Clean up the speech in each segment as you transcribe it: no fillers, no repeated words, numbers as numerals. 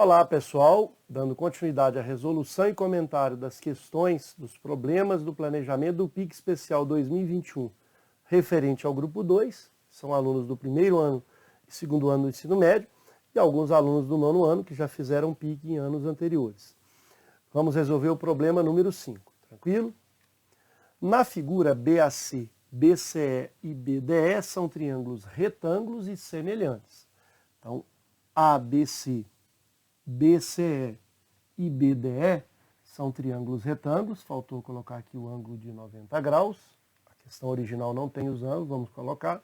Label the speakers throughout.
Speaker 1: Olá pessoal, dando continuidade à resolução e comentário das questões dos problemas do planejamento do PIC Especial 2021 referente ao grupo 2, são alunos do primeiro ano e segundo ano do ensino médio e alguns alunos do nono ano que já fizeram PIC em anos anteriores. Vamos resolver o problema número 5, tranquilo? Na figura BAC, BCE e BDE são triângulos retângulos e semelhantes. Então, ABC, BCE e BDE são triângulos retângulos, faltou colocar aqui o ângulo de 90 graus, a questão original não tem os ângulos, vamos colocar,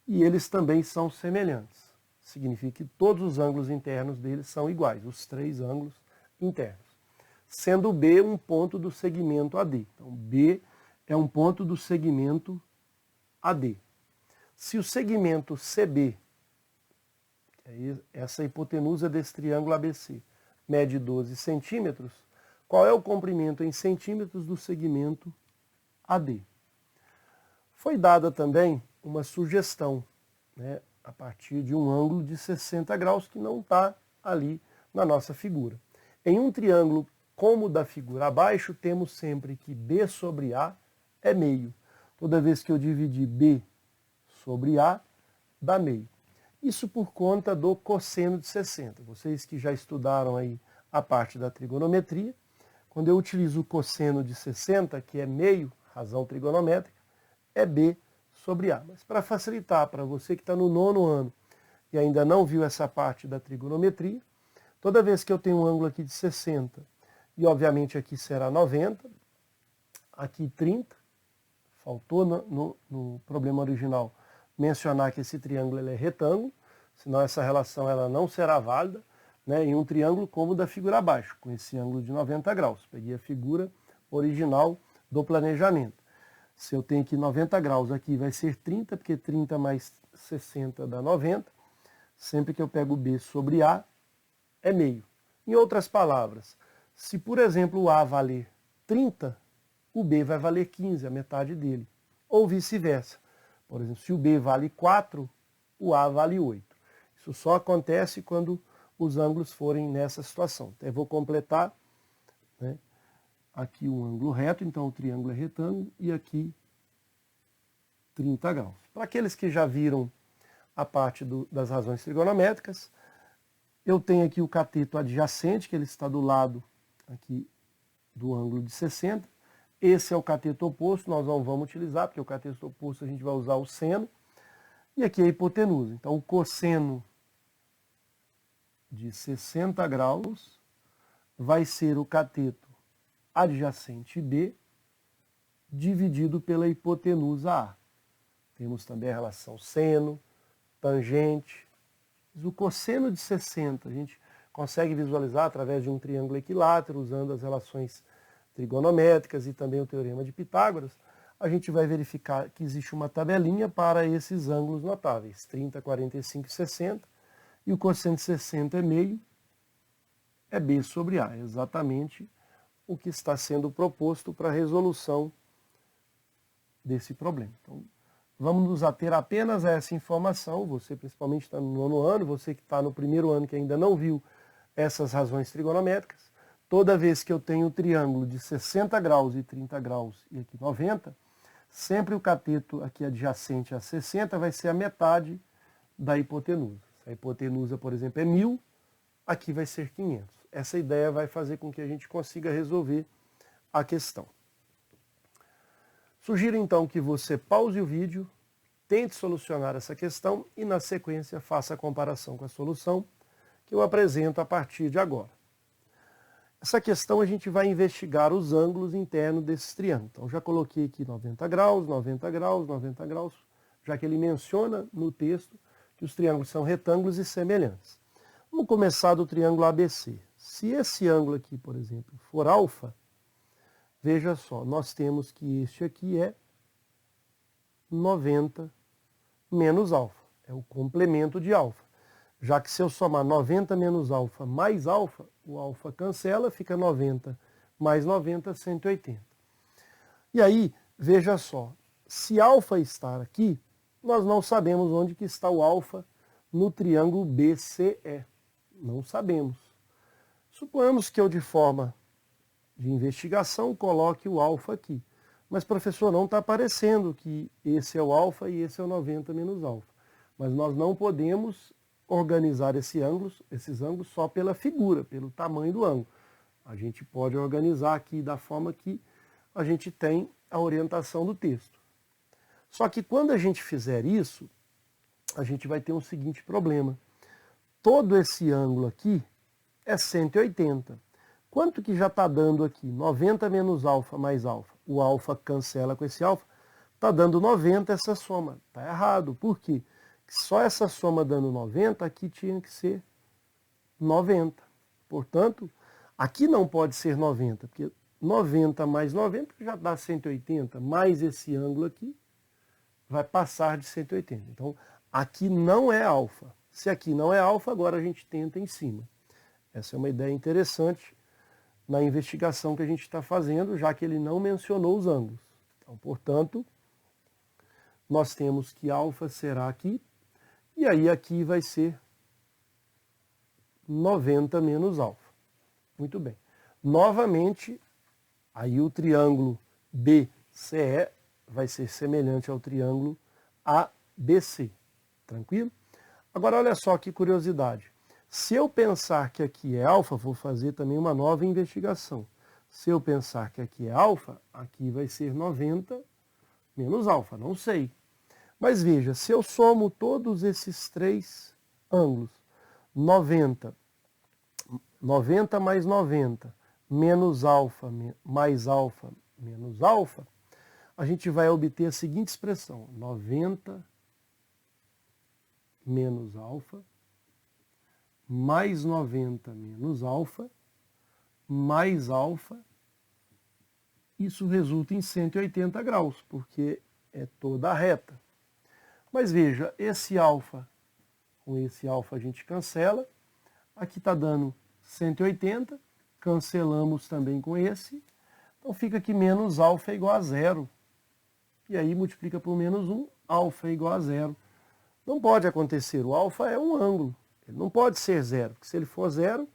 Speaker 1: e eles também são semelhantes. Significa que todos os ângulos internos deles são iguais, os três ângulos internos. Sendo B um ponto do segmento AD. Então, B é um ponto do segmento AD. Se o segmento CB, essa hipotenusa desse triângulo ABC, mede 12 centímetros, qual é o comprimento em centímetros do segmento AD? Foi dada também uma sugestão, a partir de um ângulo de 60 graus que não está ali na nossa figura. Em um triângulo como o da figura abaixo, temos sempre que B sobre A é meio. Toda vez que eu dividir B sobre A, dá meio. Isso por conta do cosseno de 60. Vocês que já estudaram aí a parte da trigonometria, quando eu utilizo o cosseno de 60, que é meio, razão trigonométrica, é B sobre A. Mas para facilitar, para você que está no nono ano e ainda não viu essa parte da trigonometria, toda vez que eu tenho um ângulo aqui de 60, e obviamente aqui será 90, aqui 30, faltou no problema original mencionar que esse triângulo ele é retângulo, senão essa relação ela não será válida, em um triângulo como o da figura abaixo, com esse ângulo de 90 graus. Peguei a figura original do planejamento. Se eu tenho aqui 90 graus, aqui vai ser 30, porque 30 mais 60 dá 90. Sempre que eu pego B sobre A, é meio. Em outras palavras, se por exemplo o A valer 30, o B vai valer 15, a metade dele. Ou vice-versa. Por exemplo, se o B vale 4, o A vale 8. Isso só acontece quando os ângulos forem nessa situação. Então, eu vou completar aqui o ângulo reto, então o triângulo é retângulo, e aqui 30 graus. Para aqueles que já viram a parte das razões trigonométricas, eu tenho aqui o cateto adjacente, que ele está do lado aqui do ângulo de 60. Esse é o cateto oposto, nós não vamos utilizar, porque o cateto oposto a gente vai usar o seno. E aqui é a hipotenusa. Então, o cosseno de 60 graus vai ser o cateto adjacente B dividido pela hipotenusa A. Temos também a relação seno, tangente. O cosseno de 60 a gente consegue visualizar através de um triângulo equilátero, usando as relações trigonométricas e também o teorema de Pitágoras. A gente vai verificar que existe uma tabelinha para esses ângulos notáveis, 30, 45 e 60, e o cosseno de 60 é meio, é B sobre A, exatamente o que está sendo proposto para a resolução desse problema. Então, vamos nos ater apenas a essa informação, você principalmente está no nono ano, você que está no primeiro ano que ainda não viu essas razões trigonométricas. Toda vez que eu tenho um triângulo de 60 graus e 30 graus e aqui 90, sempre o cateto aqui adjacente a 60 vai ser a metade da hipotenusa. Se a hipotenusa, por exemplo, é 1000, aqui vai ser 500. Essa ideia vai fazer com que a gente consiga resolver a questão. Sugiro então que você pause o vídeo, tente solucionar essa questão e na sequência faça a comparação com a solução que eu apresento a partir de agora. Essa questão a gente vai investigar os ângulos internos desses triângulos. Então já coloquei aqui 90 graus, 90 graus, 90 graus, já que ele menciona no texto que os triângulos são retângulos e semelhantes. Vamos começar do triângulo ABC. Se esse ângulo aqui, por exemplo, for alfa, veja só, nós temos que este aqui é 90 menos alfa, é o complemento de alfa. Já que se eu somar 90 menos alfa mais alfa, o alfa cancela, fica 90 mais 90, 180. E aí, veja só, se alfa estar aqui, nós não sabemos onde que está o alfa no triângulo BCE. Não sabemos. Suponhamos que eu, de forma de investigação, coloque o alfa aqui. Mas, professor, não está aparecendo que esse é o alfa e esse é o 90 menos alfa. Mas nós não podemos organizar esses ângulos só pela figura, pelo tamanho do ângulo. A gente pode organizar aqui da forma que a gente tem a orientação do texto. Só que quando a gente fizer isso, a gente vai ter um seguinte problema. Todo esse ângulo aqui é 180. Quanto que já está dando aqui? 90 menos alfa mais alfa. O alfa cancela com esse alfa. Está dando 90 essa soma. Está errado. Por quê? Só essa soma dando 90, aqui tinha que ser 90. Portanto, aqui não pode ser 90, porque 90 mais 90 já dá 180, mais esse ângulo aqui vai passar de 180. Então, aqui não é alfa. Se aqui não é alfa, agora a gente tenta em cima. Essa é uma ideia interessante na investigação que a gente está fazendo, já que ele não mencionou os ângulos. Então, portanto, nós temos que alfa será aqui, e aí aqui vai ser 90 menos alfa. Muito bem. Novamente, aí o triângulo BCE vai ser semelhante ao triângulo ABC. Tranquilo? Agora, olha só que curiosidade. Se eu pensar que aqui é alfa, vou fazer também uma nova investigação. Se eu pensar que aqui é alfa, aqui vai ser 90 menos alfa, não sei. Mas veja, se eu somo todos esses três ângulos, 90 mais 90, menos alfa, mais alfa, menos alfa, a gente vai obter a seguinte expressão, 90 menos alfa, mais 90 menos alfa, mais alfa, isso resulta em 180 graus, porque é toda a reta. Mas veja, esse alfa, com esse alfa a gente cancela, aqui está dando 180, cancelamos também com esse, então fica que menos alfa é igual a zero. E aí multiplica por menos 1, alfa é igual a zero. Não pode acontecer, o alfa é um ângulo, ele não pode ser zero, porque se ele for zero,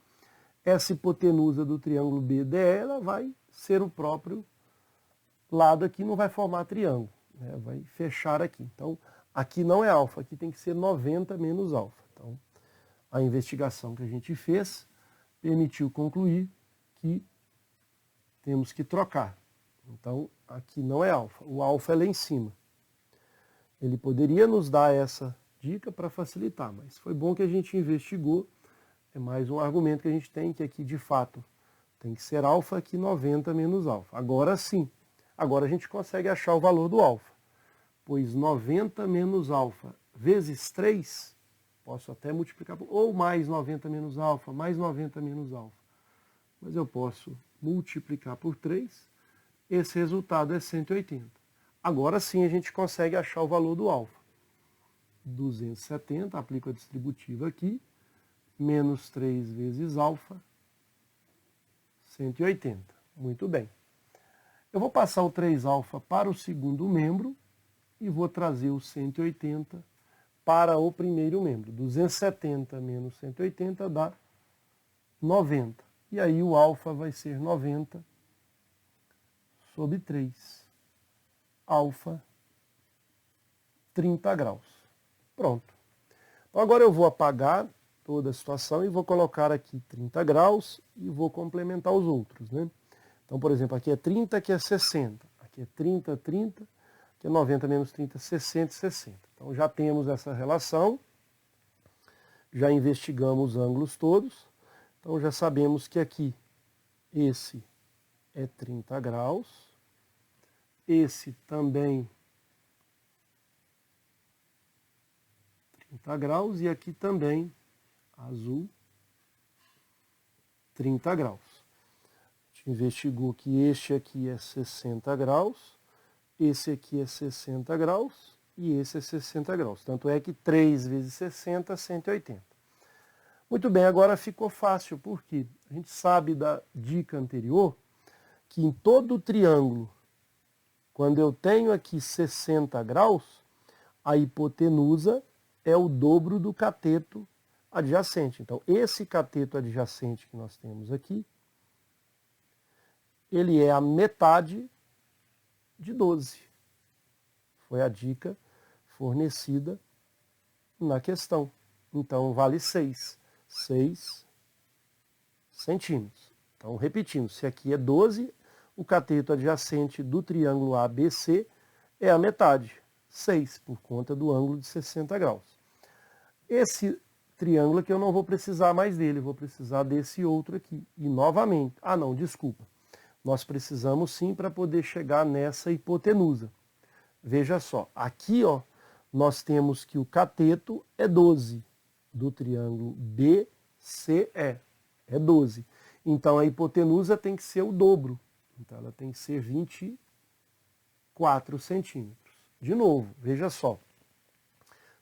Speaker 1: essa hipotenusa do triângulo BDE ela vai ser o próprio lado aqui, não vai formar triângulo, né? Vai fechar aqui. Então, aqui não é alfa, aqui tem que ser 90 menos alfa. Então, a investigação que a gente fez permitiu concluir que temos que trocar. Então, aqui não é alfa, o alfa é lá em cima. Ele poderia nos dar essa dica para facilitar, mas foi bom que a gente investigou. É mais um argumento que a gente tem, que aqui de fato tem que ser alfa, aqui 90 menos alfa. Agora sim, agora a gente consegue achar o valor do alfa, pois 90 menos alfa vezes 3, posso até multiplicar por, ou mais 90 menos alfa, mais 90 menos alfa. Mas eu posso multiplicar por 3, esse resultado é 180. Agora sim a gente consegue achar o valor do alfa. 270, aplico a distributiva aqui, menos 3 vezes alfa, 180. Muito bem. Eu vou passar o 3 alfa para o segundo membro e vou trazer o 180 para o primeiro membro. 270 menos 180 dá 90. E aí o alfa vai ser 90 sobre 3. Alfa, 30 graus. Pronto. Então agora eu vou apagar toda a situação e vou colocar aqui 30 graus e vou complementar os outros, né? Então, por exemplo, aqui é 30, aqui é 60. Aqui é 30, 30, aqui é 90 menos 30, 60 e 60. Então já temos essa relação, já investigamos os ângulos todos, então já sabemos que aqui esse é 30 graus, esse também 30 graus e aqui também azul 30 graus. A gente investigou que este aqui é 60 graus, esse aqui é 60 graus e esse é 60 graus. Tanto é que 3 vezes 60 é 180. Muito bem, agora ficou fácil, porque a gente sabe da dica anterior que em todo o triângulo, quando eu tenho aqui 60 graus, a hipotenusa é o dobro do cateto adjacente. Então, esse cateto adjacente que nós temos aqui, ele é a metade de 12. Foi a dica fornecida na questão. Então, vale 6. 6 centímetros. Então, repetindo, se aqui é 12, o cateto adjacente do triângulo ABC é a metade, 6, por conta do ângulo de 60 graus. Esse triângulo aqui eu não vou precisar mais dele, vou precisar desse outro aqui. E novamente, desculpa. Nós precisamos sim para poder chegar nessa hipotenusa. Veja só, aqui ó, nós temos que o cateto é 12 do triângulo BCE, é 12. Então a hipotenusa tem que ser o dobro, então ela tem que ser 24 centímetros. De novo, veja só,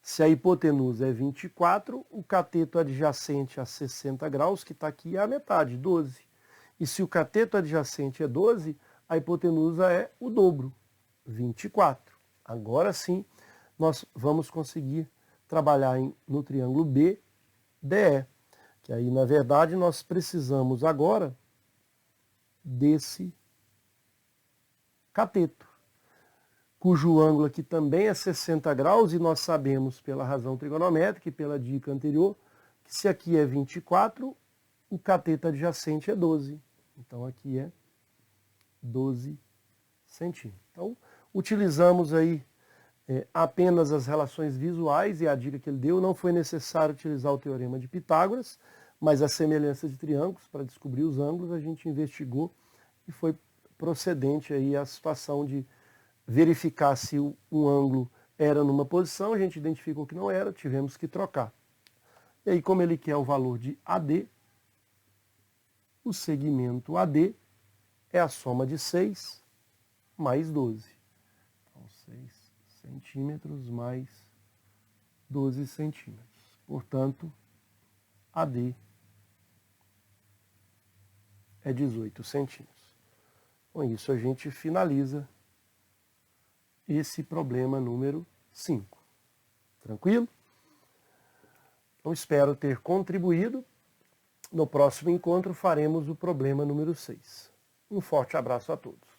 Speaker 1: se a hipotenusa é 24, o cateto adjacente a 60 graus, que está aqui, é a metade, 12. E se o cateto adjacente é 12, a hipotenusa é o dobro, 24. Agora sim, nós vamos conseguir trabalhar no triângulo BDE, que aí, na verdade, nós precisamos agora desse cateto, cujo ângulo aqui também é 60 graus, e nós sabemos, pela razão trigonométrica e pela dica anterior, que se aqui é 24, o cateto adjacente é 12. Então, aqui é 12 centímetros. Então, utilizamos aí apenas as relações visuais e a dica que ele deu. Não foi necessário utilizar o teorema de Pitágoras, mas a semelhança de triângulos, para descobrir os ângulos, a gente investigou e foi procedente aí a situação de verificar se um ângulo era numa posição, a gente identificou que não era, tivemos que trocar. E aí, como ele quer o valor de AD, o segmento AD é a soma de 6 mais 12. Então, 6 centímetros mais 12 centímetros. Portanto, AD é 18 centímetros. Com isso, a gente finaliza esse problema número 5. Tranquilo? Então, espero ter contribuído. No próximo encontro faremos o problema número 6. Um forte abraço a todos.